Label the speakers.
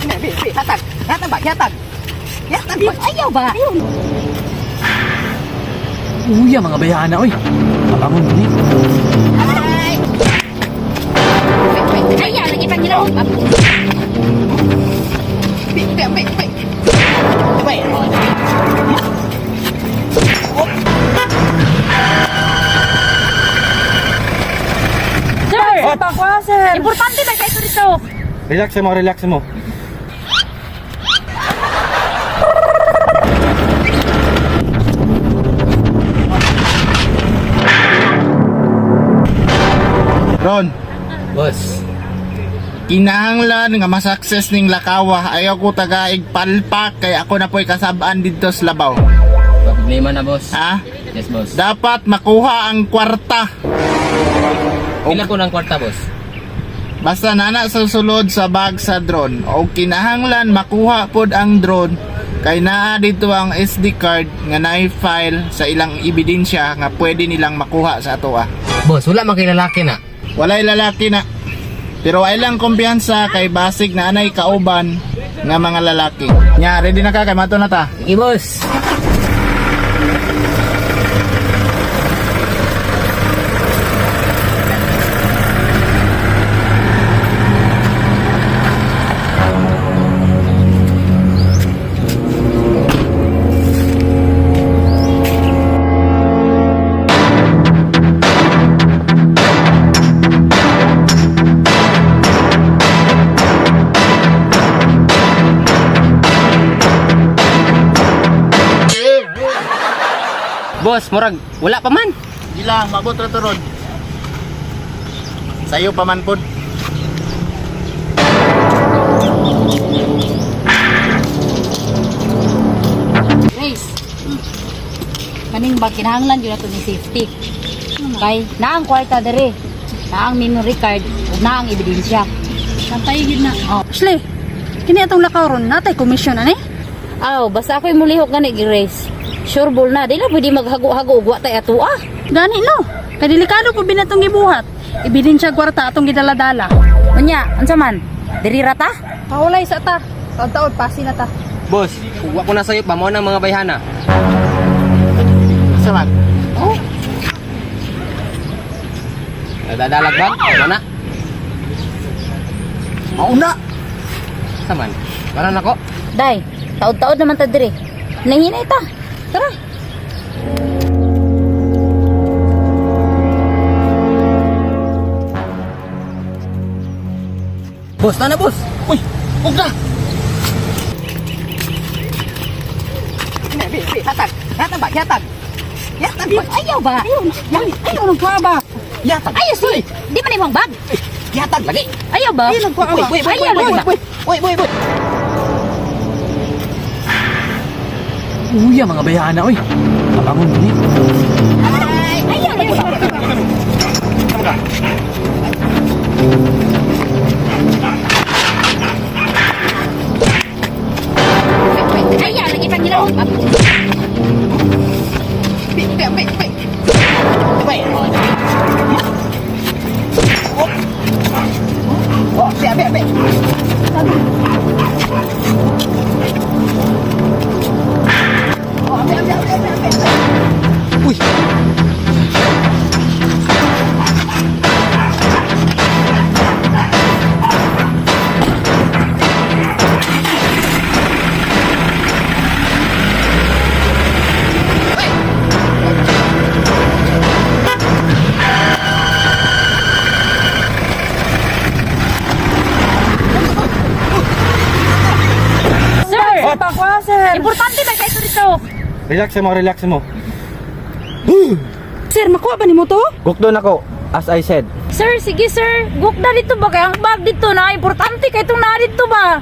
Speaker 1: Hatag. Hatag ba? Hatag. Hatag ba? Ayaw ba?
Speaker 2: Uya mga bayana oy. Pabangon ni.
Speaker 1: Ay! Ayaw, lagi pang ginawa.
Speaker 3: Sir! Pakwa, sir!
Speaker 1: Importante ba kayo dito?
Speaker 2: Relax mo.
Speaker 4: Ron,
Speaker 2: Boss.
Speaker 4: kinahanglan nga masukses ning lakawa. Ayaw ko tagaig palpak kay ako na po'y kasabaan dito sa labaw.
Speaker 2: Problema na boss.
Speaker 4: Ha?
Speaker 2: Yes boss.
Speaker 4: Dapat makuha ang kwarta.
Speaker 2: Pila po ng kwarta boss?
Speaker 4: Basta nana susulod sa bag sa drone. O kinahanglan makuha pod ang drone kay naa dito ang SD card nga naay file sa ilang ebidensya nga pwede nilang makuha sa atoa.
Speaker 2: Boss, wala man kay lalaki na.
Speaker 4: Walay lalaki na. Pero ay lang kumpiyansa kay basig na anay kauban nga mga lalaki. Nya, ready na ka kay mato na ta.
Speaker 2: Sige boss. Boss, murag wala pa man.
Speaker 4: Ilang mabot ra to rod. Sayo pa man pod.
Speaker 1: Grace. Kaning ba kinahanglan yun nato ni safety. Kay naang kwarta dere. Naang memory card ug naang ebidensya. Santay gid na. Oh.
Speaker 3: Ashley, kini atong lakaw ron, natay komisyon ani?
Speaker 1: Aw, basta ako'y mulihok gani Grace. Sure ball na, di na pwede maghago-hago ug wa tay ato ah.
Speaker 3: Gani no, kay delikado po binatong gibuhat. Ebidensya kwarta atong gidaladala.
Speaker 1: Unya, unsa man? Diri ra ta?
Speaker 3: Paulay sa ta. Taon-taon pasi na ta.
Speaker 2: Boss, kuha ko na sa'yo pa mo ng mga bayhana.
Speaker 4: Saman.
Speaker 1: Oh,
Speaker 2: Nadadalag ba? Mana?
Speaker 4: Mauna.
Speaker 2: Saman. Para nako.
Speaker 1: day, taod-taod naman ta diri. Nahinay ta. Tara.
Speaker 2: Boss, na boss.
Speaker 4: Uy, ugda.
Speaker 1: Hatag. Hatag ba? Hatag. Hatag ba? Ayaw ba?
Speaker 3: Ayaw nang kuha ba?
Speaker 4: Yatag.
Speaker 1: Ayaw si. Di man imong bag.
Speaker 4: Yatag lagi.
Speaker 1: Ayaw ba?
Speaker 3: Ayaw nagkuha ba?
Speaker 1: Ayaw lagi ba?
Speaker 4: Uy.
Speaker 2: Uya mga bayana oy. Pabangon ni.
Speaker 1: Ayaw lagi ba? Ayaw lagi pang ginawa.
Speaker 4: Uy.
Speaker 1: Sir!
Speaker 3: Pakwa, sir!
Speaker 1: Importante ba kayo dito?
Speaker 2: Relax mo.
Speaker 3: Sir, makuha ba ni mo to?
Speaker 2: Gukdo nako, as I said.
Speaker 1: Sir, sige sir. Gugda dito ba? Kaya ang bag dito na. Importante kayo itong na dito ba?